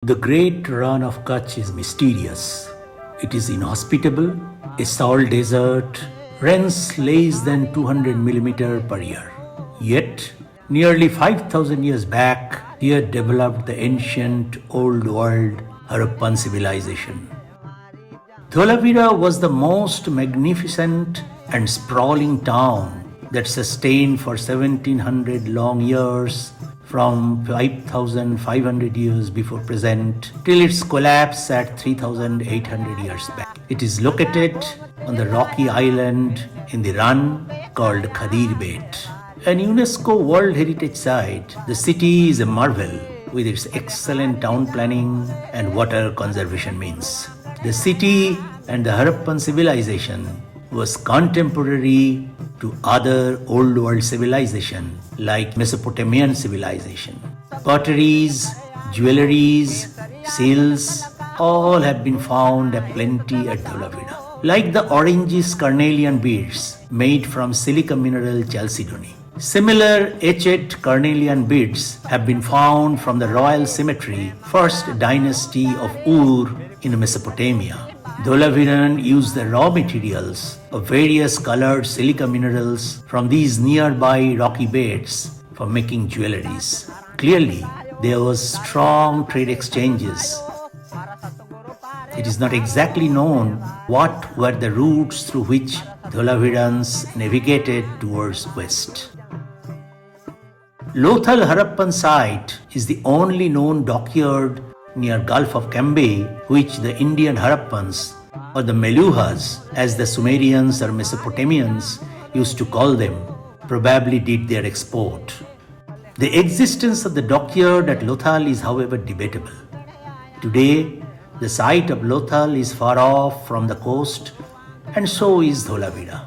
The great Rann of Kutch is mysterious. It is inhospitable, a salt desert, rains less than 200 mm per year. Yet, nearly 5,000 years back, here developed the ancient old world Harappan civilization. Dholavira was the most magnificent and sprawling town that sustained for 1700 long years from 5,500 years before present till its collapse at 3,800 years back. It is located on the rocky island in the Rann called Khadir Bet. An UNESCO World Heritage Site, the city is a marvel with its excellent town planning and water conservation means. The city and the Harappan civilization was contemporary to other old world civilization like Mesopotamian civilization. Potteries, jewelries, seals, all have been found aplenty at Dholavira. Like the orangish carnelian beads made from silica mineral chalcedony. Similar etched carnelian beads have been found from the royal cemetery, first dynasty of Ur in Mesopotamia. Dholaviran used the raw materials of various colored silica minerals from these nearby rocky beds for making jewelries. Clearly, there was strong trade exchanges. It is not exactly known what were the routes through which Dholavirans navigated towards west. Lothal Harappan site is the only known dockyard near Gulf of Cambay, which the Indian Harappans or the Meluhas, as the Sumerians or Mesopotamians used to call them, probably did their export. The existence of the dockyard at Lothal is however debatable. Today, the site of Lothal is far off from the coast and so is Dholavira.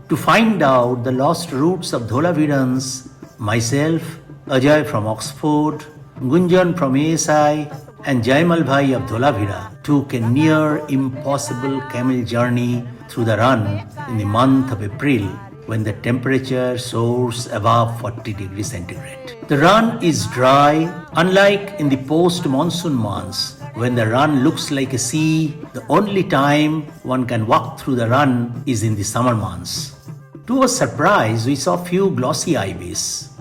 To find out the lost routes of Dholavirans, myself, Ajay from Oxford, Gunjan from ASI and Jaimalbhai of Dholavira took a near impossible camel journey through the Rann in the month of April when the temperature soars above 40 degrees centigrade. The Rann is dry, unlike in the post-monsoon months when the Rann looks like a sea. The only time one can walk through the Rann is in the summer months. To our surprise, we saw few glossy ibis,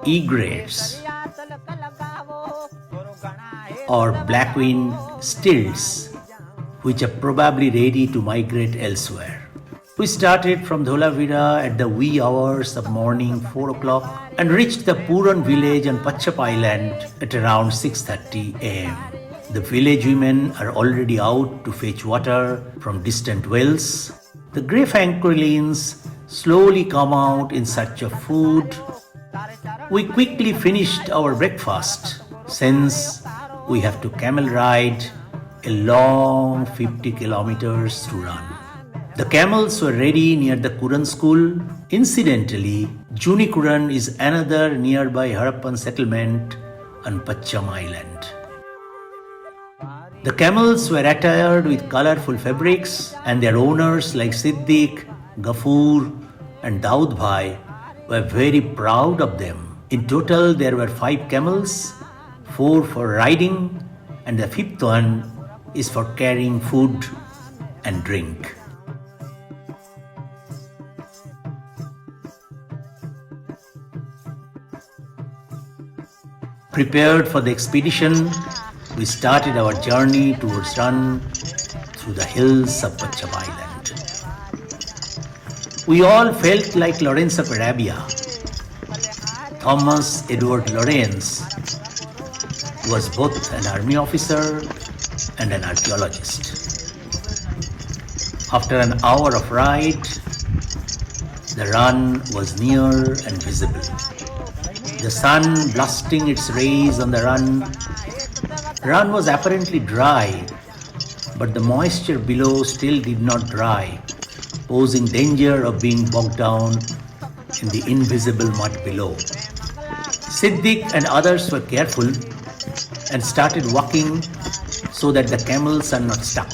egrets, or black-winged stilts, which are probably ready to migrate elsewhere. We started from Dholavira at the wee hours of morning 4 o'clock and reached the Puran village on Pachap Island at around 6:30 am. The village women are already out to fetch water from distant wells. The grey francolins slowly come out in search of food. We quickly finished our breakfast since we have to camel ride a long 50 kilometers through Rann. The camels were ready near the Kuran school. Incidentally, Junikuran is another nearby Harappan settlement on Pacham Island. The camels were attired with colorful fabrics and their owners like Siddiq, Ghafoor and Daudbhai were very proud of them. In total, there were 5 camels, 4 for riding and the 5th one is for carrying food and drink. Prepared for the expedition, we started our journey towards Rann through the hills of Pacham Island. We all felt like Lawrence of Arabia. Thomas Edward Lawrence was both an army officer and an archaeologist. After an hour of ride, the Rann was near and visible. The sun blasting its rays on the Rann was apparently dry, but the moisture below still did not dry, posing danger of being bogged down in the invisible mud below. Siddiq and others were careful and started walking so that the camels are not stuck.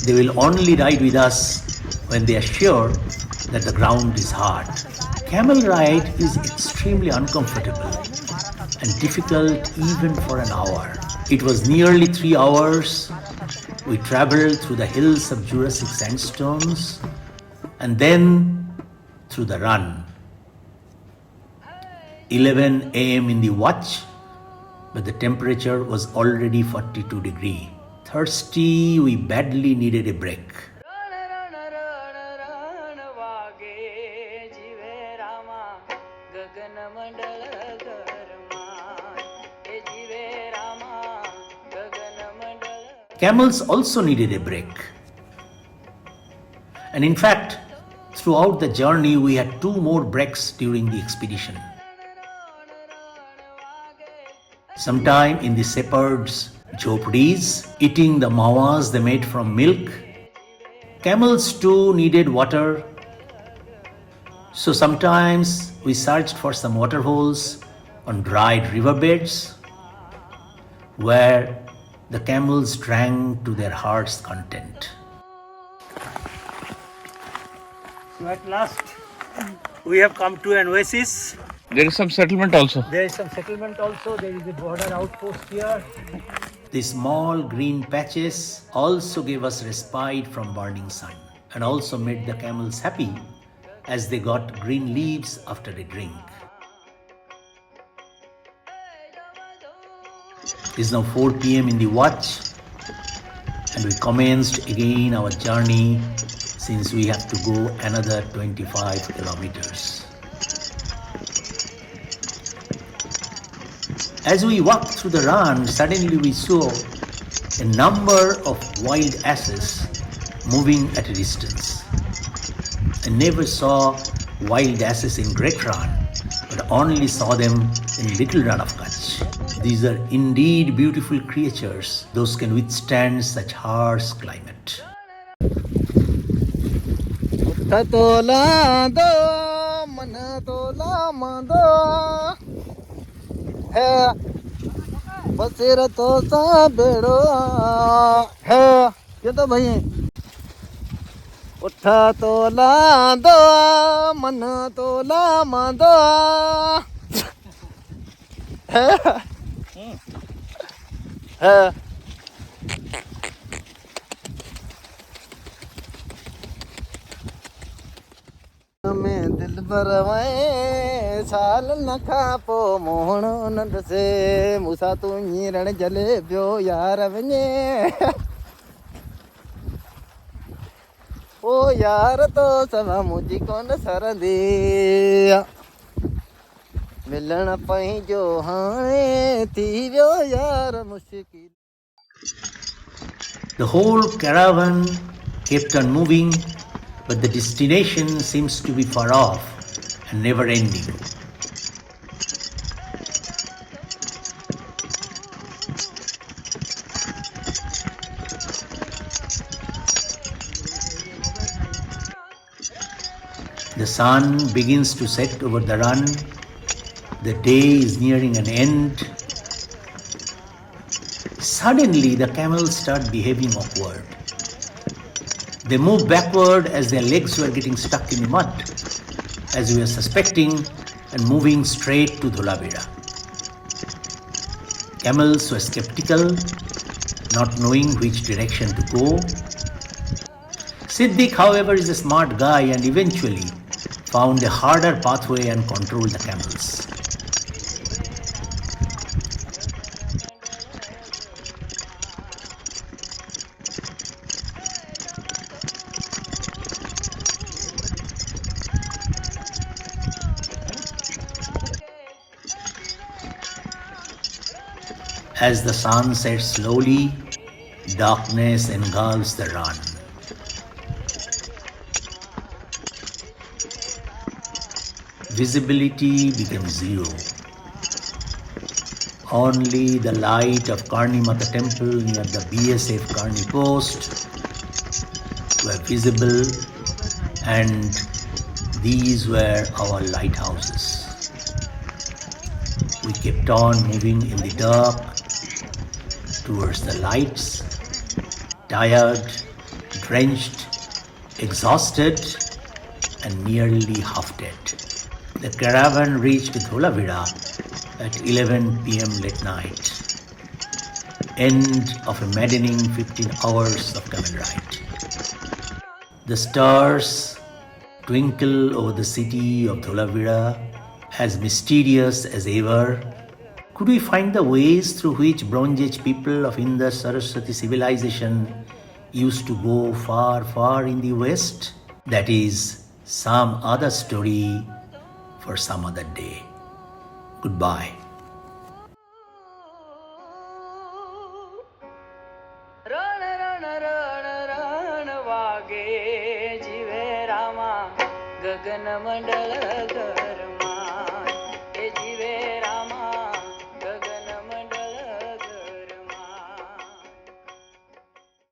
They will only ride with us when they are sure that the ground is hard. Camel ride is extremely uncomfortable. and difficult even for an hour. It was nearly 3 hours. We traveled through the hills of Jurassic sandstones and then through the Rann. 11 a.m. in the watch, but the temperature was already 42 degrees. Thirsty, we badly needed a break. Camels also needed a break. And in fact, throughout the journey, we had 2 more breaks during the expedition. Sometime in the shepherds' jhopadis, eating the mawas they made from milk. Camels too needed water. So sometimes we searched for some water holes on dried riverbeds where the camels drank to their heart's content. So at last we have come to an oasis. There is some settlement also. There is some settlement also. There is a border outpost here. The small green patches also gave us respite from burning sun and also made the camels happy as they got green leaves after a drink. It is now 4 p.m. in the watch and we commenced again our journey since we have to go another 25 kilometers. As we walked through the Rann, suddenly we saw a number of wild asses moving at a distance. I never saw wild asses in Great Rann, but only saw them in Little Rann of Kutch. These are indeed beautiful creatures. Those can withstand such harsh climate. है बसेरा तो सा बेड़ो है ये तो भाई उठा तो ला दो मन तो ला दो है में दिल भरवाए साल न खापो मोहन नंद से मूसा तू रण जले पियो यार वञे ओ यार तो सवा मुझी कोन सरंदी मिलण पई जो हाणे थी वियो यार मुश्किल. The whole caravan kept on moving, but the destination seems to be far off and never ending. The sun begins to set over the Rann. The day is nearing an end. Suddenly, the camels start behaving awkward. They move backward as their legs were getting stuck in the mud, as we were suspecting, and moving straight to Dholavira. Camels were skeptical, not knowing which direction to go. Siddiq, however, is a smart guy and eventually found a harder pathway and controlled the camels. As the sun sets slowly, darkness engulfs the Rann. Visibility becomes zero. Only the light of Karni Mata temple near the BSF Karni post were visible, and these were our lighthouses. We kept on moving in the dark towards the lights, tired, drenched, exhausted, and nearly half dead. The caravan reached Dholavira at 11 p.m. late night. End of a maddening 15 hours of camel ride. The stars twinkle over the city of Dholavira, as mysterious as ever. Could we find the ways through which Bronze Age people of Indus Saraswati civilization used to go far, far in the west? That is some other story for some other day. Goodbye. रण रण रण रण वागे जीवे रामा गगन मंडल